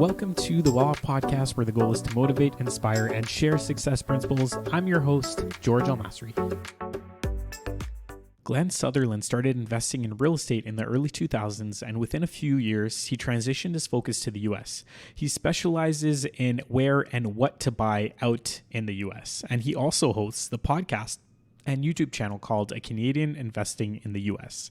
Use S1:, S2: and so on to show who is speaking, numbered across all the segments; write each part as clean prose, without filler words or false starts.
S1: Welcome to the Well Off Podcast, where the goal is to motivate, inspire, and share success principles. I'm your host, George Almasri. Glen Sutherland started investing in real estate in the early 2000s, and within a few years, he transitioned his focus to the US. He specializes in where and what to buy out in the US, and he also hosts the podcast and YouTube channel called A Canadian Investing in the US.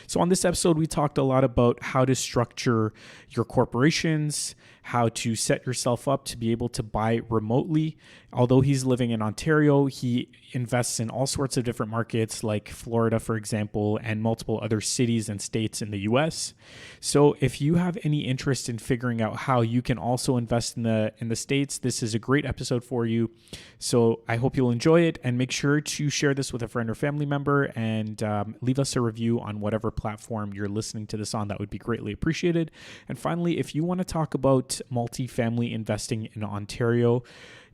S1: So on this episode, we talked a lot about how to structure your corporations, how to set yourself up to be able to buy remotely. Although he's living in Ontario, he invests in all sorts of different markets like Florida, for example, and multiple other cities and states in the US. So if you have any interest in figuring out how you can also invest in the States, this is a great episode for you. So I hope you'll enjoy it, and make sure to share this with a friend or family member, and leave us a review on whatever platform you're listening to this on. That would be greatly appreciated. And finally, if you want to talk about multifamily investing in Ontario,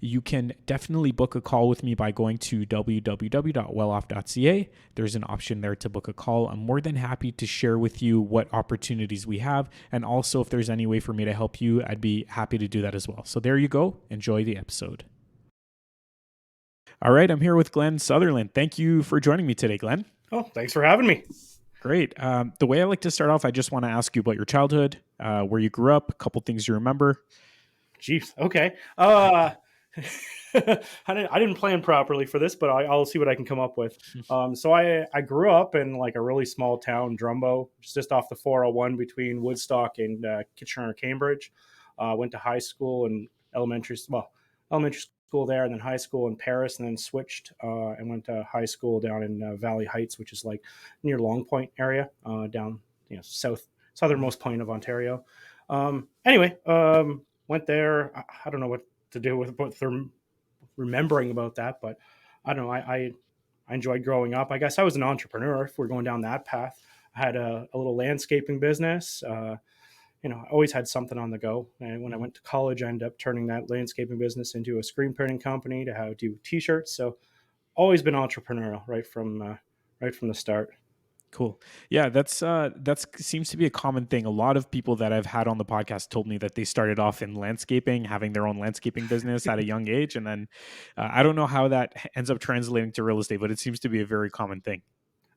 S1: you can definitely book a call with me by going to www.welloff.ca. There's an option there to book a call. I'm more than happy to share with you what opportunities we have. And also, if there's any way for me to help you, I'd be happy to do that as well. So there you go. Enjoy the episode. All right, I'm here with Glen Sutherland. Thank you for joining me today, Glen.
S2: Oh, thanks for having me.
S1: Great. The way I like to start off, I just want to ask you about your childhood, where you grew up, a couple things you remember.
S2: Jeez. Okay. I didn't plan properly for this, but I'll see what I can come up with. So I grew up in like a really small town, Drumbo, just off the 401 between Woodstock and Kitchener, Cambridge. Went to high school and elementary school there, and then high school in Paris, and then switched and went to high school down in Valley Heights, which is like near Long Point area, down southernmost point of Ontario. Anyway, went there. I don't know what to do with remembering about that, but I don't know. I enjoyed growing up. I guess I was an entrepreneur if we're going down that path. I had a little landscaping business. I always had something on the go. And when I went to college, I ended up turning that landscaping business into a screen printing company to do T-shirts. So always been entrepreneurial right from the start.
S1: Cool. Yeah, that's seems to be a common thing. A lot of people that I've had on the podcast told me that they started off in landscaping, having their own landscaping business at a young age. And then I don't know how that ends up translating to real estate, but it seems to be a very common thing.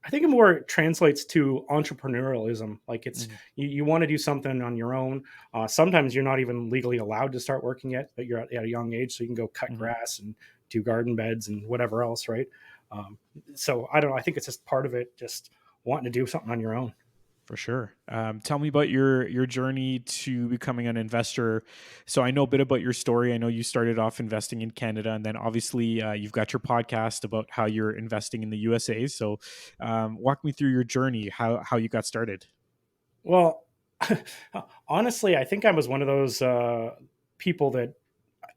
S2: I think it more translates to entrepreneurialism. Like it's you want to do something on your own. Sometimes you're not even legally allowed to start working yet, but you're at a young age, so you can go cut grass and do garden beds and whatever else, right? So I don't know. I think it's just part of it, just wanting to do something on your own.
S1: For sure. Tell me about your journey to becoming an investor. So I know a bit about your story. I know you started off investing in Canada, and then obviously you've got your podcast about how you're investing in the USA. So walk me through your journey, how you got started.
S2: Well, honestly, I think I was one of those people that,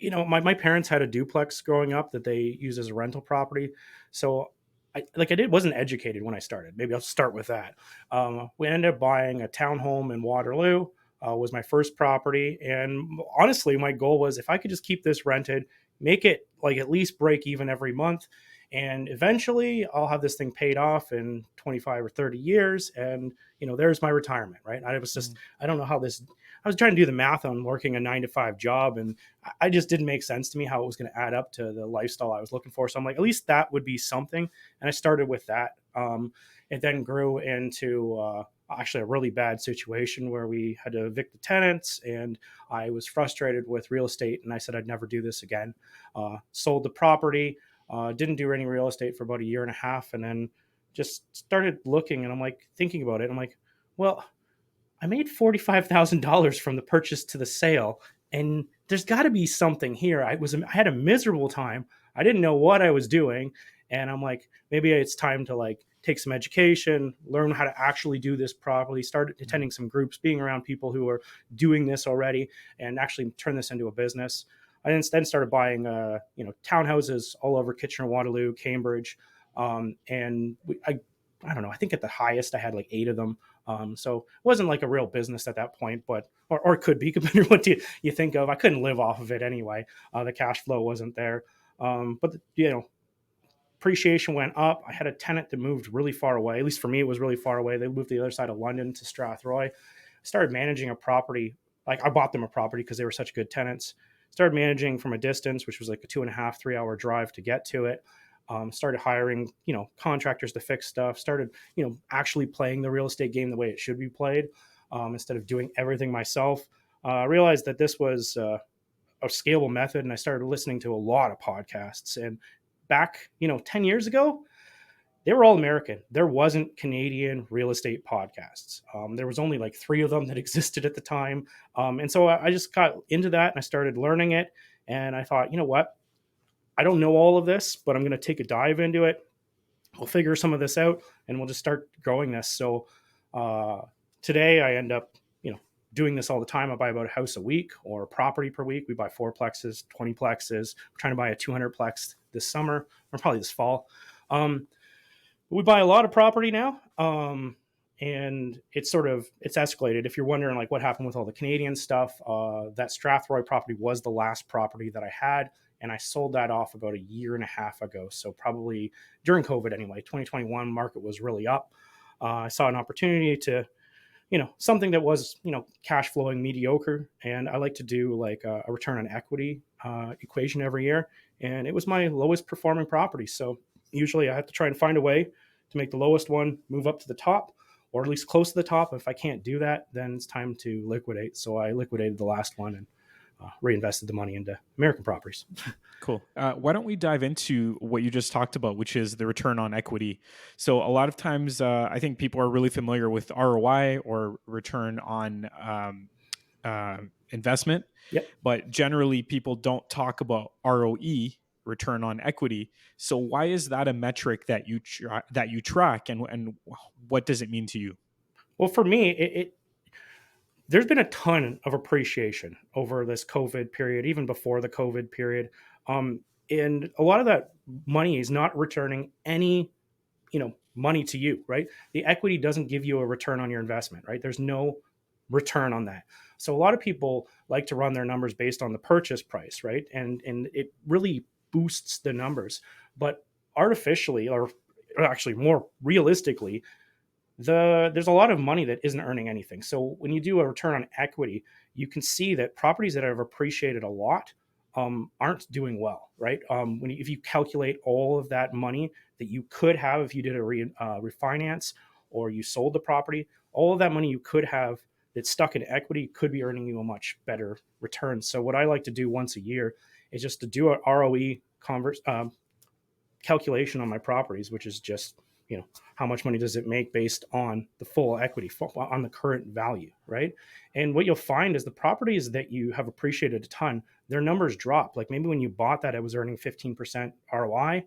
S2: my parents had a duplex growing up that they used as a rental property. So wasn't educated when I started. Maybe I'll start with that. We ended up buying a townhome in Waterloo, was my first property. And honestly, my goal was if I could just keep this rented, make it like at least break even every month. And eventually I'll have this thing paid off in 25 or 30 years. And, there's my retirement, right? I don't know how I was trying to do the math on working a 9-to-5 job, and I just didn't make sense to me how it was going to add up to the lifestyle I was looking for. So I'm like, at least that would be something. And I started with that. It then grew into actually a really bad situation where we had to evict the tenants, and I was frustrated with real estate, and I said I'd never do this again. Sold the property, didn't do any real estate for about a year and a half, and then just started looking, and I'm like thinking about it. I'm like, well, I made $45,000 from the purchase to the sale, and there's got to be something here. I had a miserable time. I didn't know what I was doing, and I'm like, maybe it's time to take some education, learn how to actually do this properly, start attending some groups, being around people who are doing this already, and actually turn this into a business. I then started buying, townhouses all over Kitchener, Waterloo, Cambridge, and I don't know. I think at the highest I had like 8 of them. So it wasn't like a real business at that point, but or it could be, depending on what you think of. I couldn't live off of it anyway. The cash flow wasn't there. But appreciation went up. I had a tenant that moved really far away. At least for me, it was really far away. They moved to the other side of London to Strathroy. I started managing a property like I bought them a property because they were such good tenants. Started managing from a distance, which was like a 2.5, 3 hour drive to get to it. Started hiring, contractors to fix stuff. Started, actually playing the real estate game the way it should be played, instead of doing everything myself. I realized that this was a scalable method, and I started listening to a lot of podcasts. And back, 10 years ago, they were all American. There wasn't Canadian real estate podcasts. There was only like 3 of them that existed at the time. And so I just got into that and I started learning it. And I thought, you know what? I don't know all of this, but I'm going to take a dive into it. We'll figure some of this out and we'll just start growing this. So uh, today I end up, doing this all the time. I buy about a house a week or a property per week. We buy 4plexes, 20plexes. We're trying to buy a 200plex this summer or probably this fall. We buy a lot of property now, and it's escalated. If you're wondering like what happened with all the Canadian stuff, that Strathroy property was the last property that I had, and I sold that off about a year and a half ago. So probably during COVID anyway. 2021 market was really up. I saw an opportunity to, something that was, cash flowing mediocre, and I like to do like a return on equity equation every year, and it was my lowest performing property. So usually I have to try and find a way to make the lowest one move up to the top, or at least close to the top. If I can't do that, then it's time to liquidate. So I liquidated the last one and reinvested the money into American properties.
S1: Cool. Why don't we dive into what you just talked about, which is the return on equity? So a lot of times, I think people are really familiar with ROI or return on investment,
S2: Yep.
S1: but generally people don't talk about ROE, return on equity. So why is that a metric that you track, and what does it mean to you?
S2: Well, for me, there's been a ton of appreciation over this COVID period, even before the COVID period. And a lot of that money is not returning any, money to you, right? The equity doesn't give you a return on your investment, right? There's no return on that. So a lot of people like to run their numbers based on the purchase price, right? And it really boosts the numbers. But artificially, or actually more realistically, there's a lot of money that isn't earning anything. So when you do a return on equity, you can see that properties that have appreciated a lot aren't doing well, right? If you calculate all of that money that you could have if you did a refinance or you sold the property, all of that money you could have that's stuck in equity could be earning you a much better return. So what I like to do once a year is just to do a ROE calculation on my properties, which is just, how much money does it make based on the full equity, on the current value, right? And what you'll find is the properties that you have appreciated a ton, their numbers drop. Like maybe when you bought that, it was earning 15% ROI,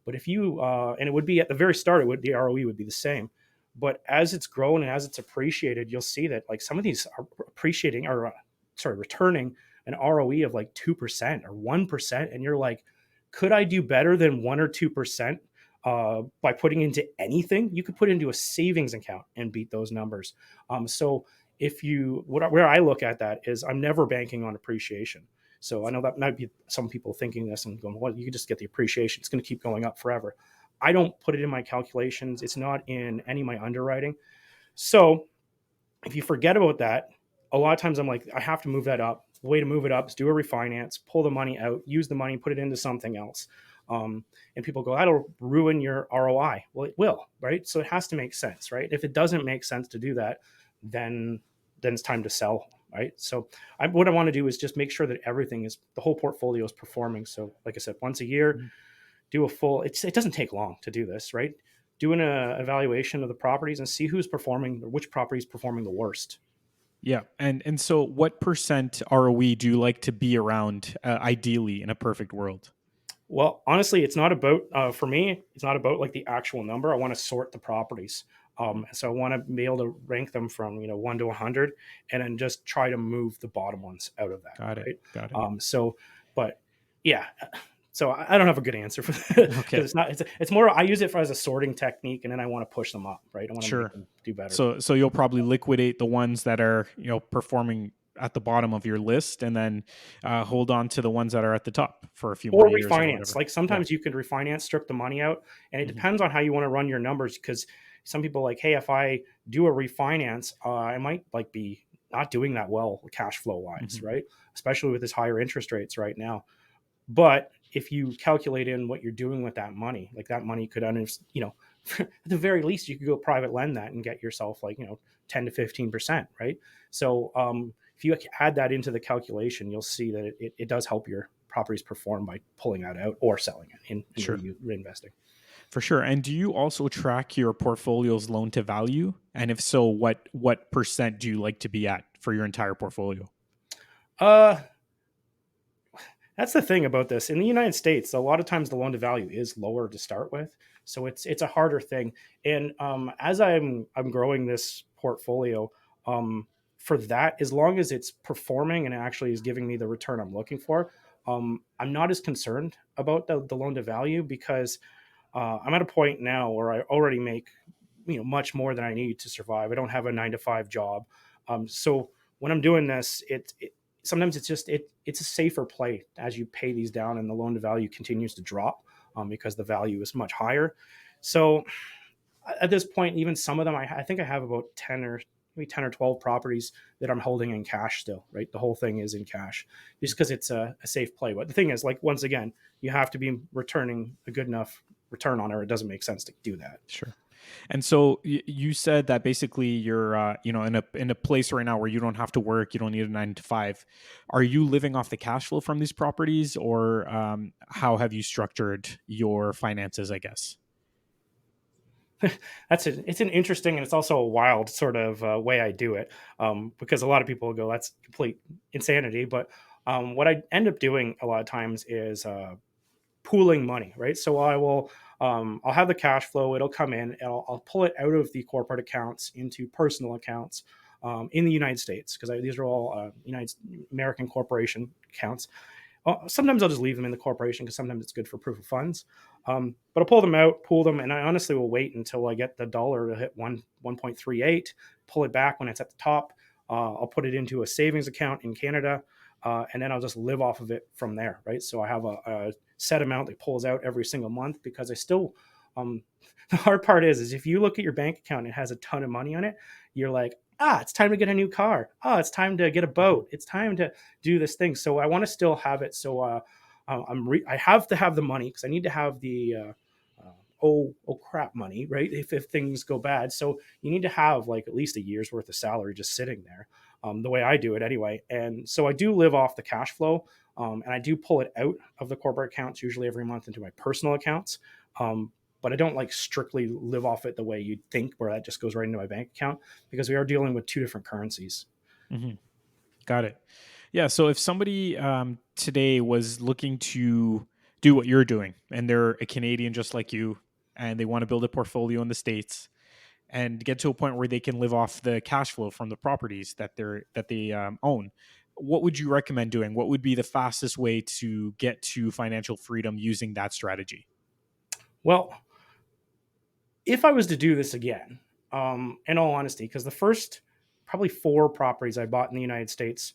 S2: but if you and it would be at the very start, the ROE would be the same. But as it's grown and as it's appreciated, you'll see that like some of these are appreciating or returning an ROE of like 2% or 1%, and you're like, could I do better than 1 or 2%? By putting into anything? You could put into a savings account and beat those numbers. So where I look at that is I'm never banking on appreciation. So I know that might be some people thinking this and going, well, you can just get the appreciation. It's going to keep going up forever. I don't put it in my calculations. It's not in any of my underwriting. So if you forget about that, a lot of times I'm like, I have to move that up. The way to move it up is do a refinance, pull the money out, use the money, put it into something else. And people go, that'll ruin your ROI. Well, it will, right? So it has to make sense, right? If it doesn't make sense to do that, then it's time to sell, right? So what I want to do is just make sure that the whole portfolio is performing. So like I said, once a year, do a full, it doesn't take long to do this, right? Do an evaluation of the properties and see who's performing, or which property is performing the worst.
S1: Yeah. And so what percent ROE do you like to be around, ideally in a perfect world?
S2: Well, honestly, it's not about, for me, it's not about like the actual number. I want to sort the properties. So I want to be able to rank them from, 1 to 100 and then just try to move the bottom ones out of that.
S1: Got it.
S2: Right?
S1: Got it.
S2: But yeah, so I don't have a good answer for that.
S1: Okay.
S2: It's more, I use it as a sorting technique, and then I want to push them up, right? I want to make them do better.
S1: So you'll probably liquidate the ones that are, performing at the bottom of your list, and then hold on to the ones that are at the top for a few more years.
S2: Or refinance. Like sometimes you could refinance, strip the money out, and it depends on how you want to run your numbers. Because some people like, hey, if I do a refinance, I might like be not doing that well cash flow wise,
S1: Hmm.
S2: right? Especially with this higher interest rates right now. But if you calculate in what you're doing with that money, like that money could, at the very least, you could go private lend that and get yourself like, 10 to 15%, right? So if you add that into the calculation, you'll see that it does help your properties perform by pulling that out or selling it and
S1: Sure.
S2: reinvesting.
S1: For sure. And do you also track your portfolio's loan to value? And if so, what percent do you like to be at for your entire portfolio?
S2: Uh, That's the thing about this. In the United States, a lot of times the loan to value is lower to start with, so it's a harder thing. And as I'm growing this portfolio, for that, as long as it's performing and it actually is giving me the return I'm looking for, I'm not as concerned about the loan to value because I'm at a point now where I already make much more than I need to survive. I don't have a 9 to 5 job, so when I'm doing this, sometimes it's a safer play as you pay these down and the loan to value continues to drop because the value is much higher. So at this point, even some of them, I think I have about 10 or maybe 10 or 12 properties that I'm holding in cash still, right? The whole thing is in cash just because it's a safe play. But the thing is, like, once again, you have to be returning a good enough return on it, or it doesn't make sense to do that.
S1: Sure. And so you said that basically you're in a place right now where you don't have to work, you don't need a 9 to 5. Are you living off the cash flow from these properties, or how have you structured your finances? I guess.
S2: It's an interesting and it's also a wild sort of way I do it, because a lot of people will go, that's complete insanity. But what I end up doing a lot of times is pooling money, right? So I'll have the cash flow, it'll come in, and I'll pull it out of the corporate accounts into personal accounts in the United States, because these are all United American corporation accounts. Sometimes I'll just leave them in the corporation because sometimes it's good for proof of funds. But I'll pull them out, pool them, and I honestly will wait until I get the dollar to hit 1.38, pull it back when it's at the top. I'll put it into a savings account in Canada, and then I'll just live off of it from there, right? So I have a set amount that pulls out every single month because I still. The hard part is if you look at your bank account and it has a ton of money on it, you're like, it's time to get a new car. It's time to get a boat. It's time to do this thing. So I want to still have it. So I have to have the money because I need to have the oh crap money, right? If things go bad, so you need to have like at least a year's worth of salary just sitting there. The way I do it anyway, and so I do live off the cash flow, and I do pull it out of the corporate accounts usually every month into my personal accounts. But I don't like strictly live off it the way you'd think, where that just goes right into my bank account because we are dealing with two different currencies.
S1: Hmm. Got it. Yeah. So if somebody today was looking to do what you're doing, and they're a Canadian just like you, and they want to build a portfolio in the States and get to a point where they can live off the cash flow from the properties that they own, what would you recommend doing? What would be the fastest way to get to financial freedom using that strategy?
S2: Well, if I was to do this again, in all honesty, because the first probably 4 properties I bought in the United States,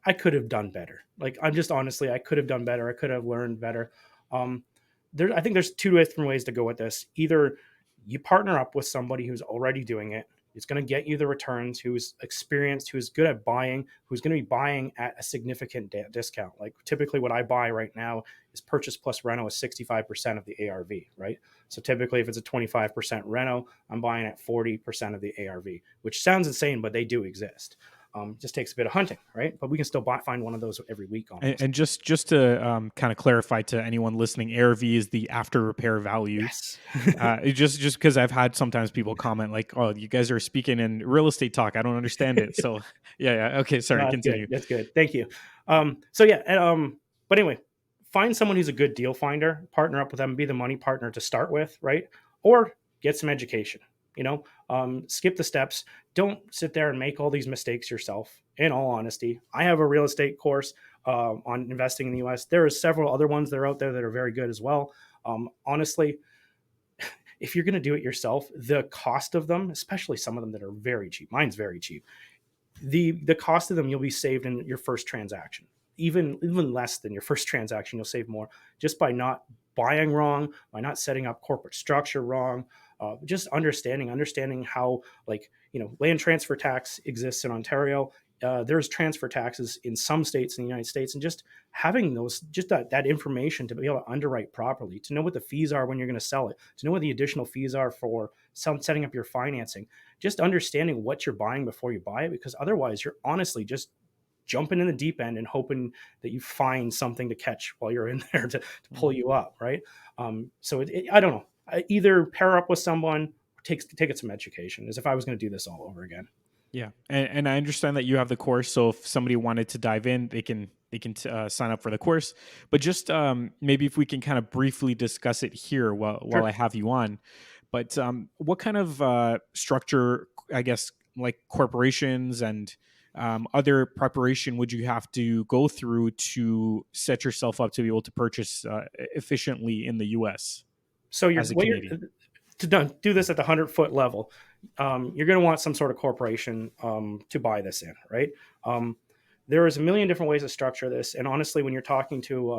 S2: I could have done better. Like, I'm just honestly, I could have done better. I could have learned better. Um, I think there's 2 different ways to go with this. Either you partner up with somebody who's already doing it, it's going to get you the returns, who's experienced, who's good at buying, who's going to be buying at a significant discount. Like typically what I buy right now is purchase plus reno is 65% of the ARV, right? So typically if it's a 25% reno, I'm buying at 40% of the ARV, which sounds insane, but they do exist. Just takes a bit of hunting, right? But we can still find one of those every week
S1: And,
S2: almost.
S1: and just to kind of clarify to anyone listening, ARV is the after repair value.
S2: Yes.
S1: Just because I've had sometimes people comment like, "Oh, you guys are speaking in real estate talk. I don't understand it." So yeah. Okay, sorry.
S2: No, that's good.
S1: Continue.
S2: That's good. Thank you. So yeah, but anyway, find someone who's a good deal finder, partner up with them, be the money partner to start with, right? Or get some education. Skip the steps. Don't sit there and make all these mistakes yourself. In all honesty, I have a real estate course on investing in the U.S. There are several other ones that are out there that are very good as well. Honestly, if you're going to do it yourself, the cost of them, especially some of them that are very cheap, mine's very cheap, the cost of them you'll be saved in your first transaction, even less than your first transaction. You'll save more just by not buying wrong, by not setting up corporate structure wrong, just understanding how, like, land transfer tax exists in Ontario. there's transfer taxes in some states in the United States, and just having those, just that information to be able to underwrite properly, to know what the fees are when you're going to sell it, to know what the additional fees are for setting up your financing, just understanding what you're buying before you buy it, because otherwise you're honestly just jumping in the deep end and hoping that you find something to catch while you're in there to pull
S1: Mhm.
S2: you up, right? So I don't know. Either pair up with someone, or take it some education, as if I was going to do this all over again.
S1: Yeah, and I understand that you have the course, so if somebody wanted to dive in, they can sign up for the course. But just maybe if we can kind of briefly discuss it here while I
S2: Sure.
S1: have you on. But what kind of structure, I guess, like corporations and other preparation would you have to go through to set yourself up to be able to purchase efficiently in the U.S.
S2: So
S1: as a
S2: what you're
S1: Canadian?
S2: to do this at the 100-foot level, you're going to want some sort of corporation to buy this in, right? Um, there is a million different ways to structure this, and honestly, when you're talking to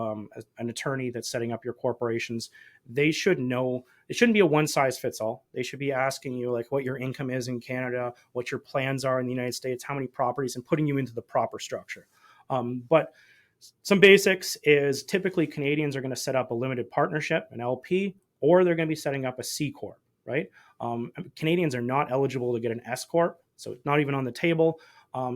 S2: an attorney that's setting up your corporations, they should know. It shouldn't be a one size fits all. They should be asking you like what your income is in Canada, what your plans are in the United States, how many properties, and putting you into the proper structure. But some basics is typically Canadians are going to set up a limited partnership, an LP, or they're going to be setting up a C corp, right? Canadians are not eligible to get an S corp, so it's not even on the table.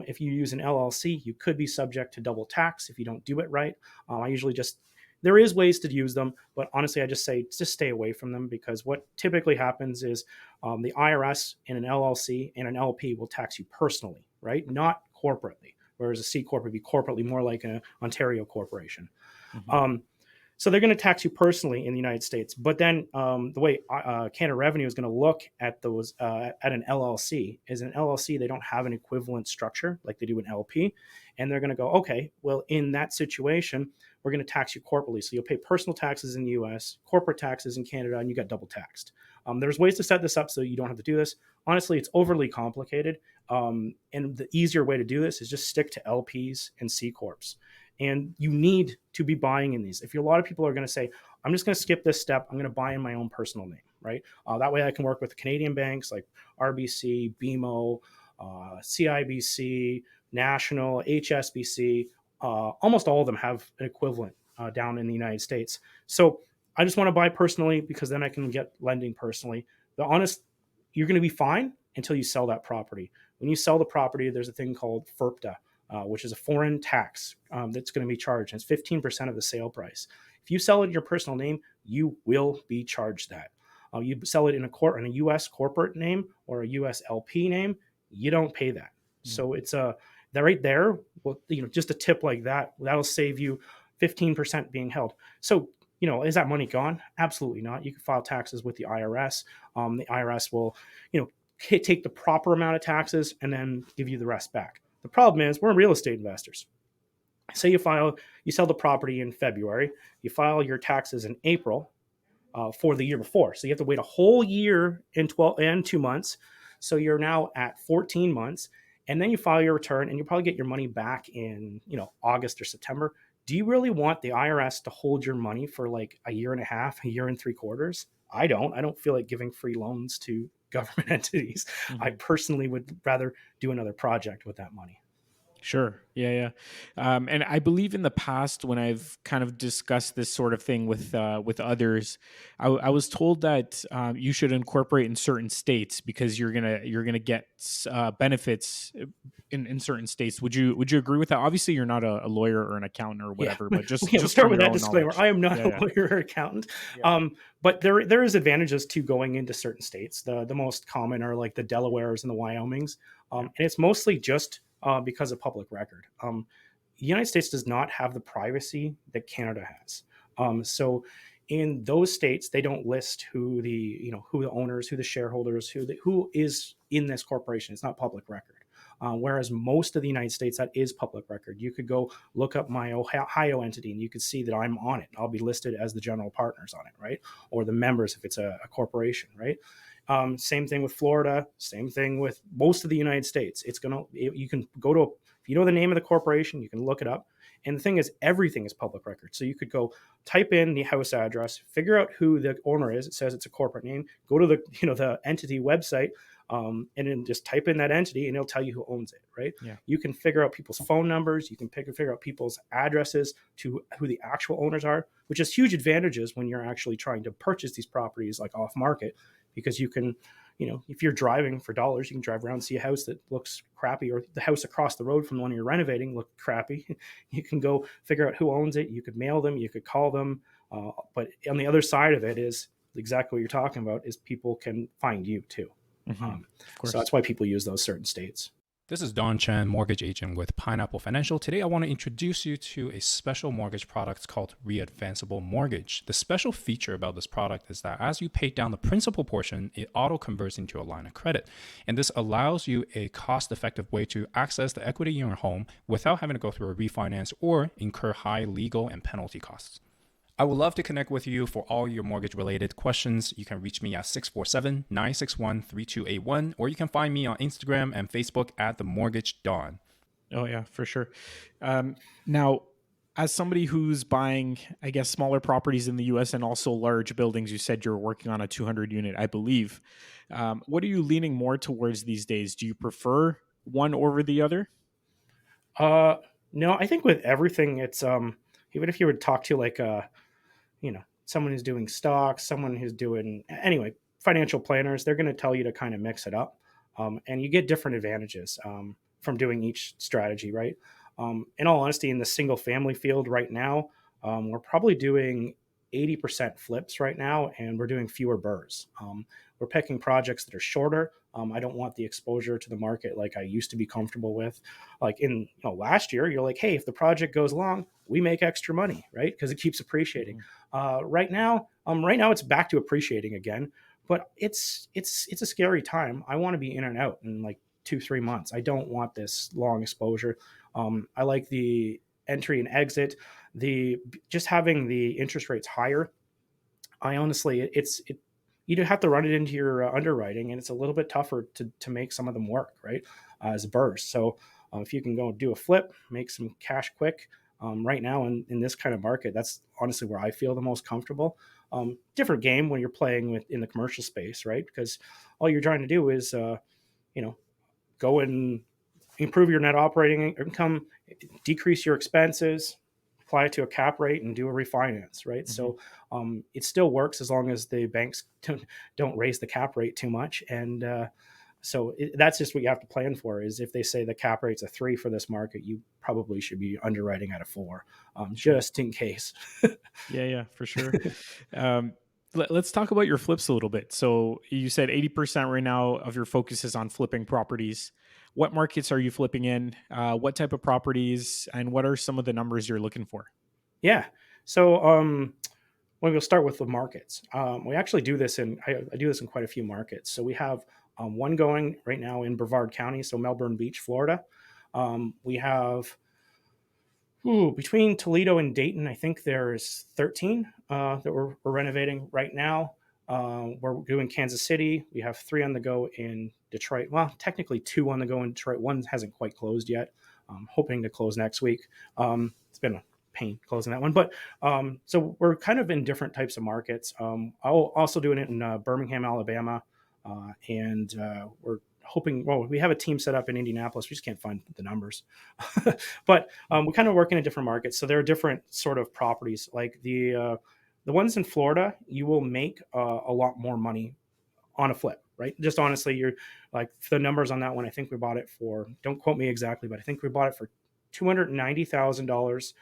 S2: If you use an LLC, you could be subject to double tax if you don't do it right. I usually just there is ways to use them, but honestly, I just say just stay away from them, because what typically happens is the IRS in an LLC and an LP will tax you personally, right? Not corporately. Whereas a C corp would be corporately, more like an Ontario corporation.
S1: Mhm.
S2: Um, so they're going to tax you personally in the United States. But then the way Canada Revenue is going to look at those at an LLC is an LLC, they don't have an equivalent structure like they do an LP, and they're going to go, okay, well, in that situation, we're going to tax you corporately. So you'll pay personal taxes in the U.S., corporate taxes in Canada, and you get double taxed. There's ways to set this up so you don't have to do this. Honestly, it's overly complicated, and the easier way to do this is just stick to LPs and C corps. And you need to be buying in these. If a lot of people are going to say, I'm just going to skip this step, I'm going to buy in my own personal name, right? That way I can work with the Canadian banks like RBC, BMO, CIBC, National, HSBC. Almost all of them have an equivalent down in the United States. So I just want to buy personally, because then I can get lending personally. The honest, you're going to be fine until you sell that property. When you sell the property, there's a thing called FERPTA, which is a foreign tax that's going to be charged. And it's 15% of the sale price. If you sell it in your personal name, you will be charged that. You sell it in a U.S. corporate name or a U.S. LP name, you don't pay that.
S1: Mm.
S2: So it's that right there. Well, just a tip like that, that'll save you 15% being held. So is that money gone? Absolutely not. You can file taxes with the IRS. The IRS will, take the proper amount of taxes and then give you the rest back. The problem is we're real estate investors. Say you sell the property in February, you file your taxes in April for the year before. So you have to wait a whole year and 2 months. So you're now at 14 months, and then you file your return, and you probably get your money back in August or September. Do you really want the IRS to hold your money for like a year and a half, a year and 3/4? I don't. I don't feel like giving free loans to government entities. I
S1: Mhm.
S2: personally would rather do another project with that money.
S1: Sure. Yeah, yeah. And I believe in the past when I've kind of discussed this sort of thing with others, I was told that you should incorporate in certain states because you're gonna get benefits in certain states. Would you agree with that? Obviously, you're not a lawyer or an accountant or
S2: Yeah,
S1: whatever, but just
S2: we'll
S1: just
S2: start
S1: from
S2: with
S1: your
S2: that
S1: own
S2: disclaimer.
S1: knowledge.
S2: I am not
S1: Yeah,
S2: a
S1: yeah,
S2: lawyer or accountant,
S1: yeah.
S2: but there is advantages to going into certain states. The most common are like the Delawares and the Wyomings,
S1: Yeah.
S2: and it's mostly just because of public record. The United States does not have the privacy that Canada has. So in those states, they don't list who the owners, who the shareholders, who is in this corporation. It's not public record. Whereas most of the United States, that is public record. You could go look up my Ohio entity, and you could see that I'm on it. I'll be listed as the general partners on it, right? Or the members if it's a corporation, right? Same thing with Florida. Same thing with most of the United States. You can go to if you know the name of the corporation, you can look it up. And the thing is, everything is public record. So you could go type in the house address, figure out who the owner is. It says it's a corporate name. Go to the entity website. and then just type in that entity and it'll tell you who owns it, right?
S1: Yeah.
S2: You can figure out people's phone numbers. You can figure out people's addresses to who the actual owners are, which is huge advantages when you're actually trying to purchase these properties like off market, because you can, if you're driving for dollars, you can drive around and see a house that looks crappy, or the house across the road from the one you're renovating look crappy. You can go figure out who owns it. You could mail them, you could call them. But on the other side of it is exactly what you're talking about, is people can find you too.
S1: Of
S2: So
S1: course.
S2: that's why people use those certain states.
S3: This is Don Chen, mortgage agent with Pineapple Financial. Today, I want to introduce you to a special mortgage product called Readvanceable Mortgage. The special feature about this product is that as you pay down the principal portion, it auto converts into a line of credit. And this allows you a cost-effective way to access the equity in your home without having to go through a refinance or incur high legal and penalty costs. I would love to connect with you for all your mortgage-related questions. You can reach me at 647-961-3281, or you can find me on Instagram and Facebook at The Mortgage Don.
S1: Oh, yeah, for sure. Now, as somebody who's buying, I guess, smaller properties in the U.S. and also large buildings, you said you're working on a 200 unit, I believe. What are you leaning more towards these days? Do you prefer one over the other?
S2: No, I think with everything, it's even if you would talk to like someone who's doing stocks, someone who's doing anyway, financial planners, they're going to tell you to kind of mix it up, and you get different advantages from doing each strategy, right? In all honesty, in the single family field right now, we're probably doing 80% flips right now, and we're doing fewer burrs. We're picking projects that are shorter. I don't want the exposure to the market like I used to be comfortable with. Like in last year, you're like, hey, if the project goes long, we make extra money, right? Because it keeps appreciating. Right now it's back to appreciating again, but it's a scary time. I want to be in and out in like 2-3 months. I don't want this long exposure. I like the entry and exit. Just having the interest rates higher. I honestly, you do have to run it into your underwriting, and it's a little bit tougher to make some of them work, right? As bursts. So if you can go do a flip, make some cash quick, right now in this kind of market, that's honestly where I feel the most comfortable. Different game when you're playing in the commercial space, right? Because all you're trying to do is, go and improve your net operating income, decrease your expenses, apply it to a cap rate, and do a refinance, right? So it still works as long as the banks don't raise the cap rate too much. And that's just what you have to plan for, is if they say the cap rate's a 3 for this market, you probably should be underwriting at a 4, just in case.
S1: Yeah, for sure. Let's talk about your flips a little bit. So you said 80% right now of your focus is on flipping properties. What markets are you flipping in? What type of properties, and what are some of the numbers you're looking for?
S2: Yeah. So we'll start with the markets. We actually do this I do this in quite a few markets. So we have one going right now in Brevard County, so Melbourne Beach, Florida. We have between Toledo and Dayton, I think there's 13 that we're renovating right now. We're doing Kansas City. We have 3 on the go in Detroit. Well, technically 2 on the go in Detroit. One hasn't quite closed yet. I'm hoping to close next week. It's been a pain closing that one, but so we're kind of in different types of markets. I'll also doing it in Birmingham, Alabama, and we're hoping. Well, we have a team set up in Indianapolis. We just can't find the numbers, but we kind of work in a different markets. So there are different sort of properties. Like the ones in Florida, you will make a lot more money on a flip, right? Just honestly, you're like the numbers on that one. I think we bought it for. Don't quote me exactly, but I think we bought it for $290,000.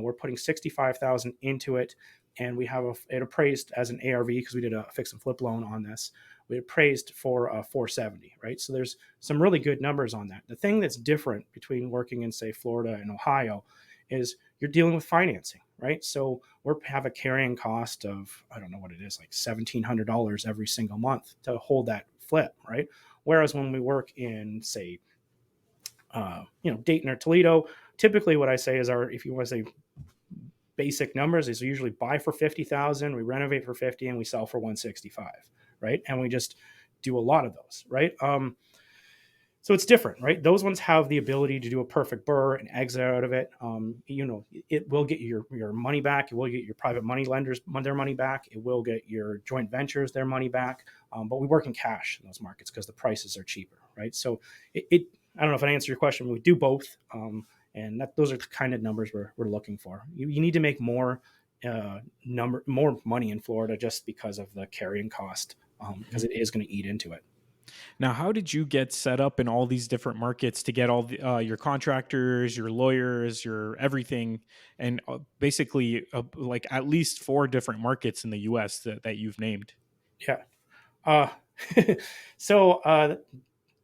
S2: We're putting $65,000 into it, and we have it appraised as an ARV because we did a fix and flip loan on this. We appraised for $470,000, right? So there's some really good numbers on that. The thing that's different between working in, say, Florida and Ohio is you're dealing with financing, right? So we have a carrying cost of, I don't know what it is, like $1,700 every single month to hold that flip, right? Whereas when we work in, say, Dayton or Toledo, typically what I say is if you want to say basic numbers, is we usually buy for $50,000, we renovate for $50,000, and we sell for $165,000, right? And we just do a lot of those, right? So it's different, right? Those ones have the ability to do a perfect BRRRR and exit out of it. It will get your money back. It will get your private money lenders their money back. It will get your joint ventures their money back. But we work in cash in those markets because the prices are cheaper, right? So I don't know if I answered your question. We do both, and those are the kind of numbers we're looking for. You need to make more more money in Florida just because of the carrying cost, because it is going to eat into it.
S1: Now, how did you get set up in all these different markets to get all your contractors, your lawyers, your everything, and basically like at least 4 different markets in the U.S. that you've named?
S2: Yeah. Uh, so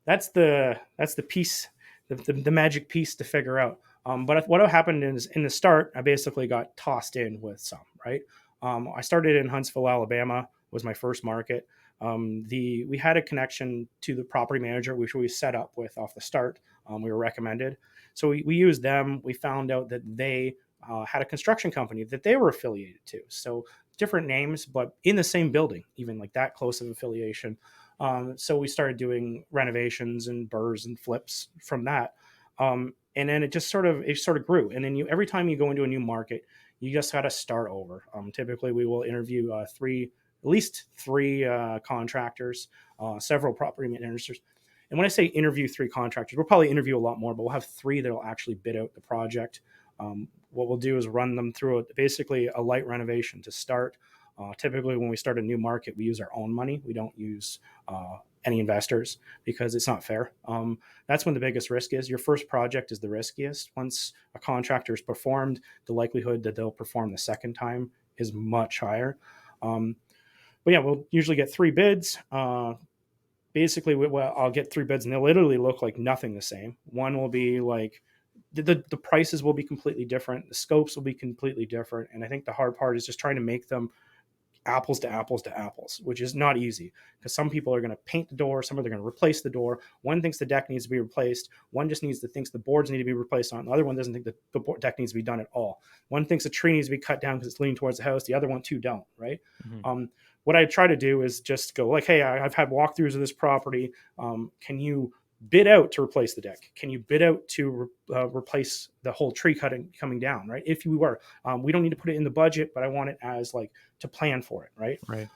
S2: that's the piece, the magic piece to figure out. But what happened is in the start, I basically got tossed in with some, right? I started in Huntsville, Alabama, was my first market. We had a connection to the property manager, which we set up with off the start. We were recommended. So we used them. We found out that they had a construction company that they were affiliated to. So different names, but in the same building, even like that close of affiliation. So we started doing renovations and BRRRRs and flips from that. And then it sort of grew. And then every time you go into a new market, you just got to start over. Typically, we will interview at least three contractors, several property managers. And when I say interview 3 contractors, we'll probably interview a lot more, but we'll have 3 that will actually bid out the project. What we'll do is run them through basically a light renovation to start. Typically, when we start a new market, we use our own money. We don't use any investors because it's not fair. That's when the biggest risk is. Your first project is the riskiest. Once a contractor is performed, the likelihood that they'll perform the second time is much higher. But yeah, we'll usually get 3 bids. Basically, I'll get 3 bids, and they'll literally look like nothing the same. One will be like the prices will be completely different. The scopes will be completely different. And I think the hard part is just trying to make them apples to apples to apples, which is not easy because some people are going to paint the door, some are going to replace the door. One thinks the deck needs to be replaced. One just thinks the boards need to be replaced on. The other one doesn't think the deck needs to be done at all. One thinks a tree needs to be cut down because it's leaning towards the house. The other one two don't, right? Mm-hmm. What I try to do is just go like, hey, I've had walkthroughs of this property. Can you bid out to replace the deck? Can you bid out to replace the whole tree coming down, right? If you were, we don't need to put it in the budget, but I want it as like to plan for it, right?
S1: Right.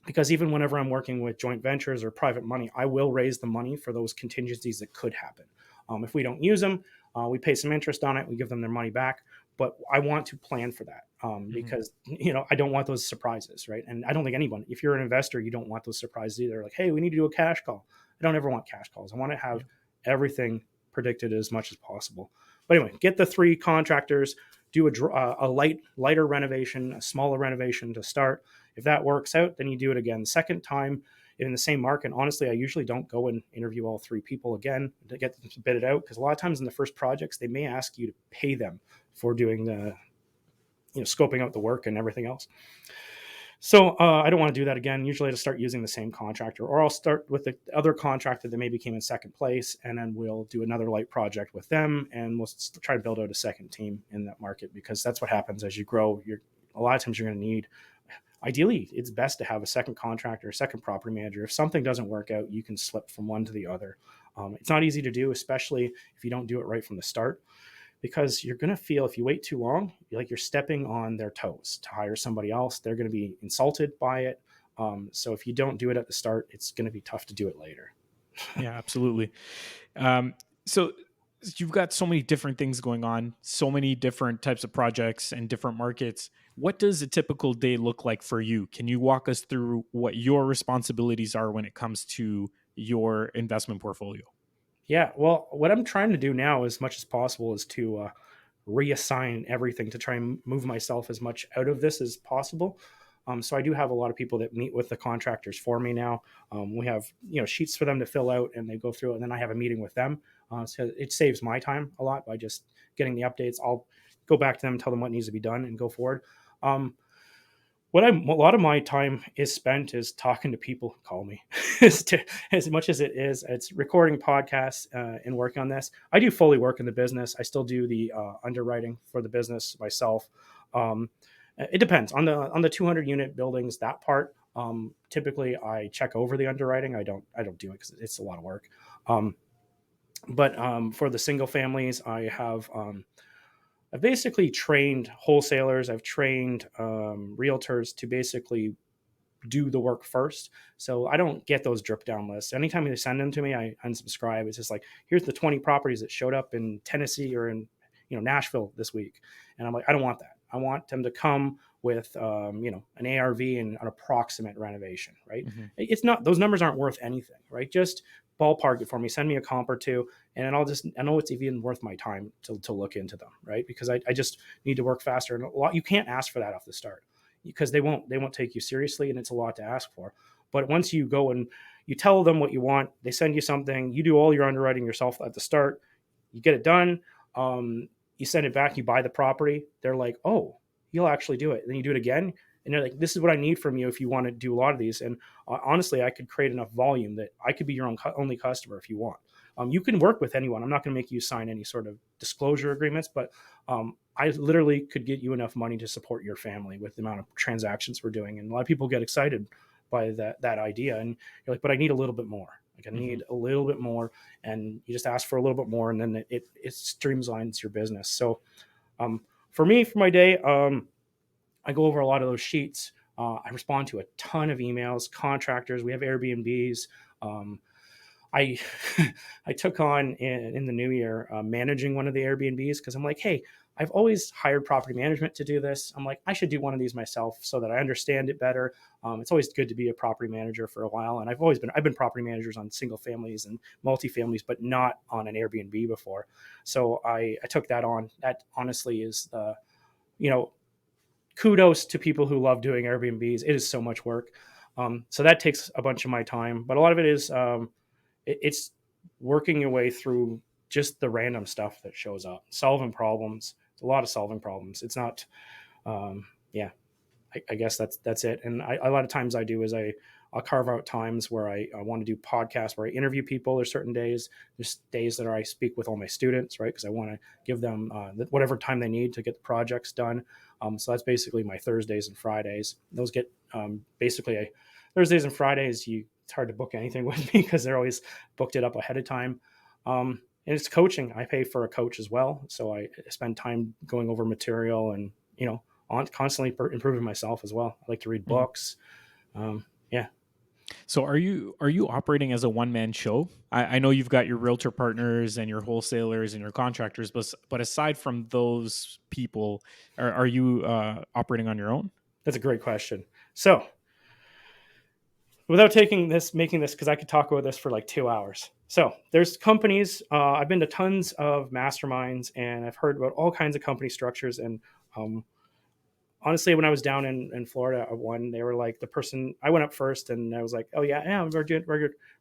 S2: Because even whenever I'm working with joint ventures or private money, I will raise the money for those contingencies that could happen. If we don't use them, we pay some interest on it. We give them their money back. But I want to plan for that because, I don't want those surprises, right? And I don't think anyone, if you're an investor, you don't want those surprises either. Like, hey, we need to do a cash call. I don't ever want cash calls. I want to have everything predicted as much as possible. But anyway, get the 3 contractors, do a lighter renovation, a smaller renovation to start. If that works out, then you do it again. The second time in the same market, honestly, I usually don't go and interview all 3 people again to get them to bid it out because a lot of times in the first projects, they may ask you to pay them for doing the, scoping out the work and everything else. So I don't want to do that again. Usually I just start using the same contractor, or I'll start with the other contractor that maybe came in second place, and then we'll do another light project with them, and we'll try to build out a second team in that market because that's what happens as you grow. A lot of times you're going to need, ideally, it's best to have a second contractor, a second property manager. If something doesn't work out, you can slip from one to the other. It's not easy to do, especially if you don't do it right from the start. Because you're going to feel if you wait too long, you're stepping on their toes to hire somebody else. They're going to be insulted by it. So if you don't do it at the start, it's going to be tough to do it later.
S1: Yeah, absolutely. So you've got so many different things going on, so many different types of projects and different markets. What does a typical day look like for you? Can you walk us through what your responsibilities are when it comes to your investment portfolio?
S2: Yeah, well, what I'm trying to do now as much as possible is to reassign everything to try and move myself as much out of this as possible. So I do have a lot of people that meet with the contractors for me now. We have sheets for them to fill out, and they go through it, and then I have a meeting with them. So it saves my time a lot by just getting the updates. I'll go back to them, tell them what needs to be done, and go forward. A lot of my time is spent is talking to people who call me as much as it's recording podcasts and working on this. I do fully work in the business. I still do the underwriting for the business myself. It depends on the 200 unit buildings, that part. Typically I check over the underwriting. I don't do it because it's a lot of work. Um, but for the single families, I've basically trained wholesalers. I've trained realtors to basically do the work first. So I don't get those drip down lists. Anytime they send them to me, I unsubscribe. It's just like, here's the 20 properties that showed up in Tennessee or in, Nashville this week. And I'm like, I don't want that. I want them to come with, an ARV and an approximate renovation, right?
S1: Mm-hmm.
S2: It's not, those numbers aren't worth anything, right? Just ballpark it for me. Send me a comp or two. And then I know it's even worth my time to look into them, right? Because I just need to work faster. And you can't ask for that off the start, because they won't take you seriously, and it's a lot to ask for. But once you go and you tell them what you want, they send you something, you do all your underwriting yourself at the start, you get it done, you send it back, you buy the property, they're like, oh, you'll actually do it. Then you do it again, and they're like, this is what I need from you if you want to do a lot of these. And honestly, I could create enough volume that I could be your only customer if you want. You can work with anyone. I'm not going to make you sign any sort of disclosure agreements, but I literally could get you enough money to support your family with the amount of transactions we're doing. And a lot of people get excited by that idea. And you're like, but I need a little bit more. Like, I need a little bit more. And you just ask for a little bit more, and then it streamlines your business. So for me, for my day, I go over a lot of those sheets. I respond to a ton of emails, contractors. We have Airbnbs. I I took on in the new year managing one of the Airbnbs, because I'm like, hey, I've always hired property management to do this. I'm like, I should do one of these myself so that I understand it better. It's always good to be a property manager for a while, and I've been property managers on single families and multifamilies, but not on an Airbnb before. So I took that on. That honestly is the, kudos to people who love doing Airbnbs. It is so much work. So that takes a bunch of my time, but a lot of it is it's working your way through just the random stuff that shows up, solving problems. It's a lot of solving problems. It's not, I guess that's it. And a lot of times I'll carve out times where I want to do podcasts where I interview people. There's certain days. There's days that I speak with all my students, right? Because I want to give them whatever time they need to get the projects done. So that's basically my Thursdays and Fridays. Those get basically Thursdays and Fridays. It's hard to book anything with me because they're always booked it up ahead of time. And it's coaching. I pay for a coach as well. So I spend time going over material and, constantly improving myself as well. I like to read books. Yeah.
S1: So are you operating as a one-man show? I know you've got your realtor partners and your wholesalers and your contractors, but aside from those people, are you operating on your own?
S2: That's a great question. So without making this, because I could talk about this for like 2 hours. So there's companies, I've been to tons of masterminds, and I've heard about all kinds of company structures. And honestly, when I was down in Florida at one, they were like, I went up first, and I was like, oh yeah, we're going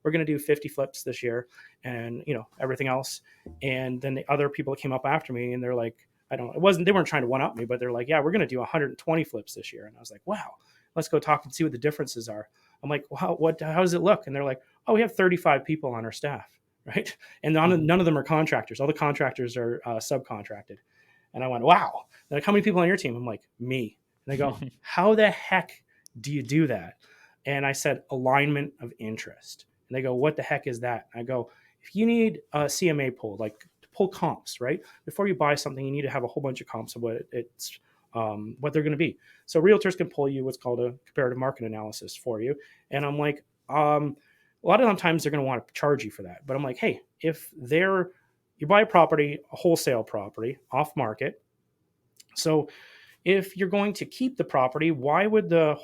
S2: to do 50 flips this year, and everything else. And then the other people came up after me, and they're like, they weren't trying to one up me, but they're like, yeah, we're going to do 120 flips this year. And I was like, wow, let's go talk and see what the differences are. I'm like, wow, how does it look? And they're like, oh, we have 35 people on our staff, right? And none of them are contractors. All the contractors are subcontracted. And I went, wow. They're like, how many people on your team? I'm like, me. And they go, how the heck do you do that? And I said, alignment of interest. And they go, what the heck is that? And I go, if you need a CMA pulled, like to pull comps, right? Before you buy something, you need to have a whole bunch of comps of what they're going to be. So realtors can pull you what's called a comparative market analysis for you. And I'm like, a lot of times they're going to want to charge you for that. But I'm like, hey, if you buy a property, a wholesale property off market. So if you're going to keep the property, why would the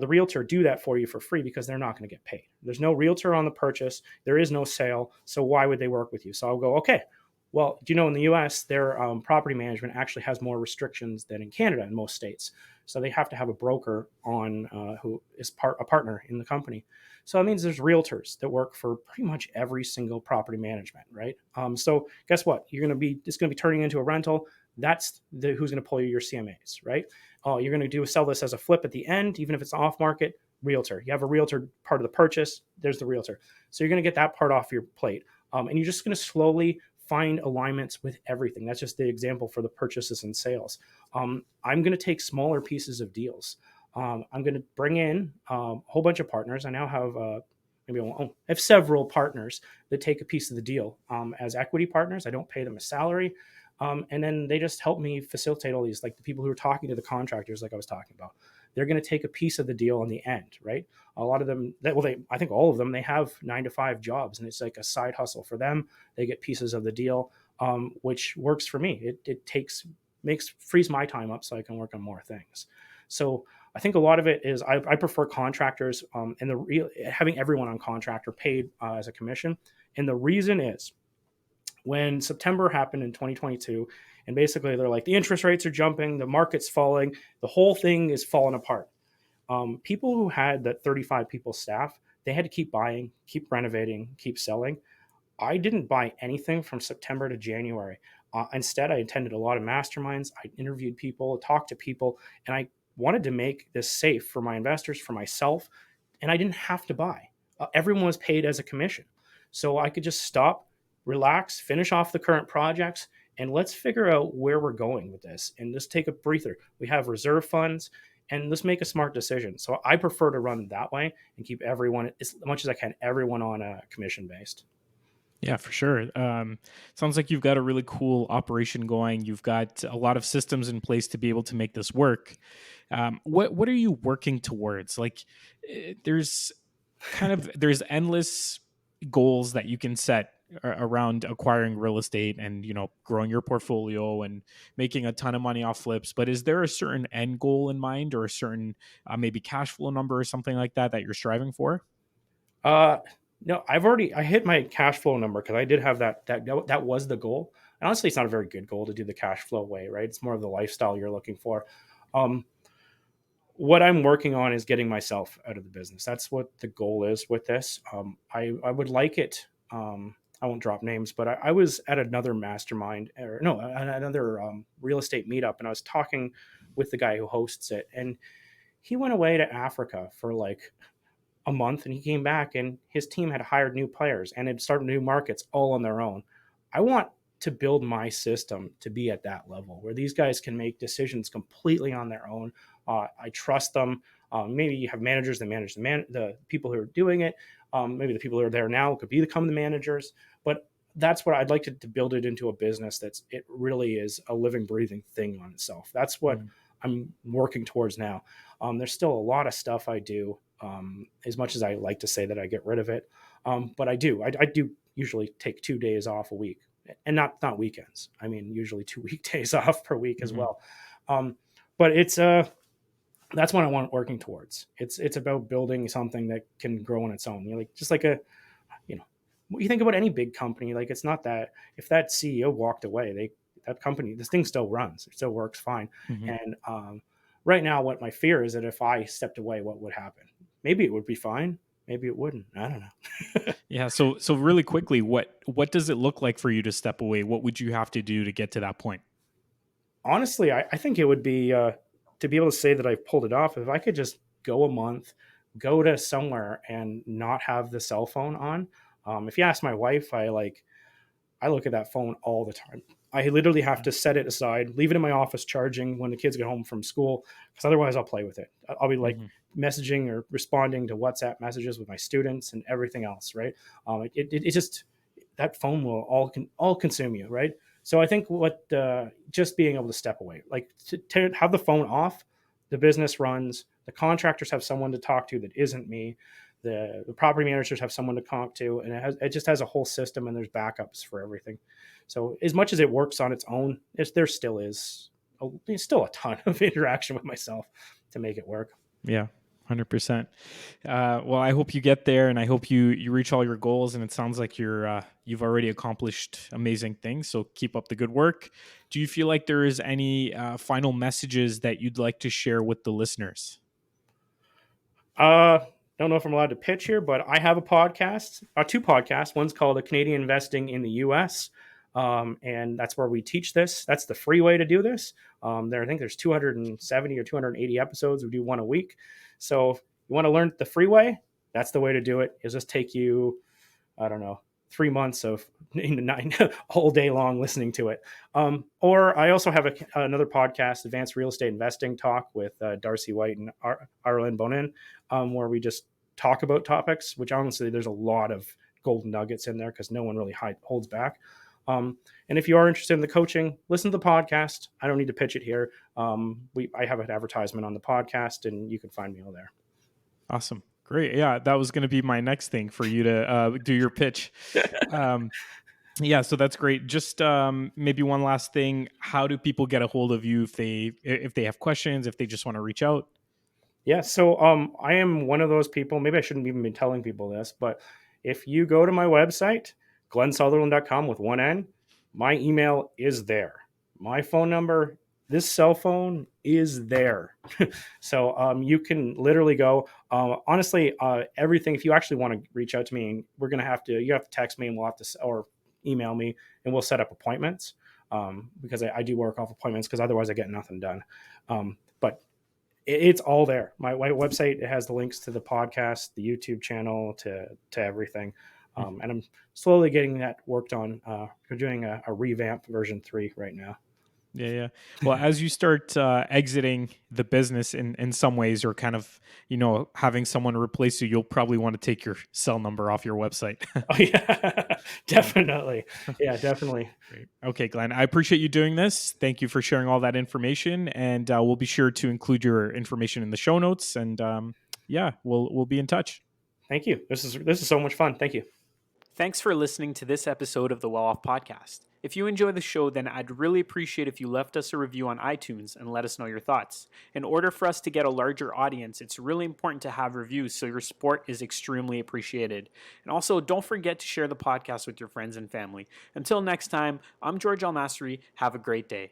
S2: realtor do that for you for free? Because they're not going to get paid. There's no realtor on the purchase. There is no sale. So why would they work with you? So I'll go, okay, well, do you know in the U.S., their property management actually has more restrictions than in Canada in most states. So they have to have a broker on who is a partner in the company. So that means there's realtors that work for pretty much every single property management, right? So guess what? It's going to be turning into a rental. That's who's going to pull you your CMAs, right? You're going to sell this as a flip at the end, even if it's off market, realtor. You have a realtor part of the purchase. There's the realtor. So you're going to get that part off your plate. And you're just going to slowly find alignments with everything. That's just the example for the purchases and sales. I'm going to take smaller pieces of deals. I'm going to bring in a whole bunch of partners. I now have I have several partners that take a piece of the deal as equity partners. I don't pay them a salary. And then they just help me facilitate all these, like the people who are talking to the contractors, like I was talking about. They're going to take a piece of the deal in the end, right? A lot of them, I think all of them, they have 9 to 5 jobs, and it's like a side hustle for them. They get pieces of the deal, which works for me. It frees my time up so I can work on more things. So I think a lot of it is I prefer contractors and having everyone on contractor paid as a commission. And the reason is when September happened in 2022, and basically they're like, the interest rates are jumping, the market's falling, the whole thing is falling apart. People who had that 35 people staff, they had to keep buying, keep renovating, keep selling. I didn't buy anything from September to January. Instead, I attended a lot of masterminds. I interviewed people, talked to people, and I wanted to make this safe for my investors, for myself, and I didn't have to buy. Everyone was paid as a commission. So I could just stop, relax, finish off the current projects, and let's figure out where we're going with this and just take a breather. We have reserve funds, and let's make a smart decision. So I prefer to run that way and keep everyone, as much as I can, everyone on a commission based.
S1: Yeah, for sure. Sounds like you've got a really cool operation going. You've got a lot of systems in place to be able to make this work. What are you working towards? Like, there's there's endless goals that you can set around acquiring real estate and growing your portfolio and making a ton of money off flips. But is there a certain end goal in mind, or a certain maybe cash flow number or something like that you're striving for?
S2: No, I hit my cash flow number because I did have that was the goal. And honestly, it's not a very good goal to do the cash flow way, right? It's more of the lifestyle you're looking for. What I'm working on is getting myself out of the business. That's what the goal is with this. I would like it. I won't drop names, but I was at another mastermind, another real estate meetup, and I was talking with the guy who hosts it, and he went away to Africa for like a month, and he came back, and his team had hired new players and had started new markets all on their own. I want to build my system to be at that level where these guys can make decisions completely on their own. I trust them. Maybe you have managers that manage the people who are doing it. Maybe the people who are there now could become the managers. But that's what I'd like to build it into a business it really is a living, breathing thing on itself. That's what I'm working towards now. There's still a lot of stuff I do. As much as I like to say that I get rid of it, but I do usually take 2 days off a week, and not weekends. I mean, usually 2 weekdays off per week as well. But it's that's what I want working towards. It's about building something that can grow on its own. You think about any big company, like it's not that if that CEO walked away, this thing still runs, it still works fine. And right now, what my fear is that if I stepped away, what would happen? Maybe it would be fine. Maybe it wouldn't. I don't know.
S1: Yeah. So really quickly, what does it look like for you to step away? What would you have to do to get to that point?
S2: Honestly, I think it would be to be able to say that I've pulled it off. If I could just go a month, go to somewhere and not have the cell phone on. If you ask my wife, I look at that phone all the time. I literally have to set it aside, leave it in my office charging when the kids get home from school, because otherwise I'll play with it. I'll be like messaging or responding to WhatsApp messages with my students and everything else, right? It just, that phone will all consume you, right? So I think just being able to step away, like to have the phone off, the business runs, the contractors have someone to talk to that isn't me. The property managers have someone to talk to, and it just has a whole system, and there's backups for everything. So as much as it works on its own, there's still a ton of interaction with myself to make it work.
S1: Yeah, 100%. Well, I hope you get there, and I hope you reach all your goals. And it sounds like you've already accomplished amazing things. So keep up the good work. Do you feel like there is any final messages that you'd like to share with the listeners?
S2: Don't know if I'm allowed to pitch here, but I have a podcast, two podcasts. One's called Canadian Investing in the U.S., and that's where we teach this. That's the free way to do this. I think there's 270 or 280 episodes. We do one a week. So if you want to learn the free way, that's the way to do it. It'll just take you, 3 months of 9 all day long listening to it. Or I also have another podcast, Advanced Real Estate Investing Talk with Darcy White and Arlen Bonin, where we just talk about topics, which honestly, there's a lot of golden nuggets in there because no one really holds back. And if you are interested in the coaching, listen to the podcast. I don't need to pitch it here. I have an advertisement on the podcast, and you can find me all there.
S1: Awesome. Great. Yeah, that was going to be my next thing for you to do your pitch. Yeah, so that's great. Just maybe one last thing. How do people get a hold of you if they have questions, if they just want to reach out?
S2: Yeah, so I am one of those people. Maybe I shouldn't even be telling people this, but if you go to my website, glensutherland.com with one N, my email is there. My phone number, this cell phone is there. So you can literally go. Honestly, everything. If you actually want to reach out to me, you have to text me, and we'll have to or email me, and we'll set up appointments because I do work off appointments because otherwise I get nothing done. But it's all there. My website, it has the links to the podcast, the YouTube channel, to everything. And I'm slowly getting that worked on. We're doing a revamp version 3 right now.
S1: Yeah. Well, as you start exiting the business in some ways, or kind of, having someone replace you, you'll probably want to take your cell number off your website.
S2: Oh, yeah, definitely. Yeah, definitely.
S1: Great. Okay, Glenn, I appreciate you doing this. Thank you for sharing all that information. And we'll be sure to include your information in the show notes. And we'll be in touch.
S2: Thank you. This is so much fun. Thank you.
S1: Thanks for listening to this episode of the Well Off Podcast. If you enjoy the show, then I'd really appreciate if you left us a review on iTunes and let us know your thoughts. In order for us to get a larger audience, it's really important to have reviews, so your support is extremely appreciated. And also, don't forget to share the podcast with your friends and family. Until next time, I'm George Almasri. Have a great day.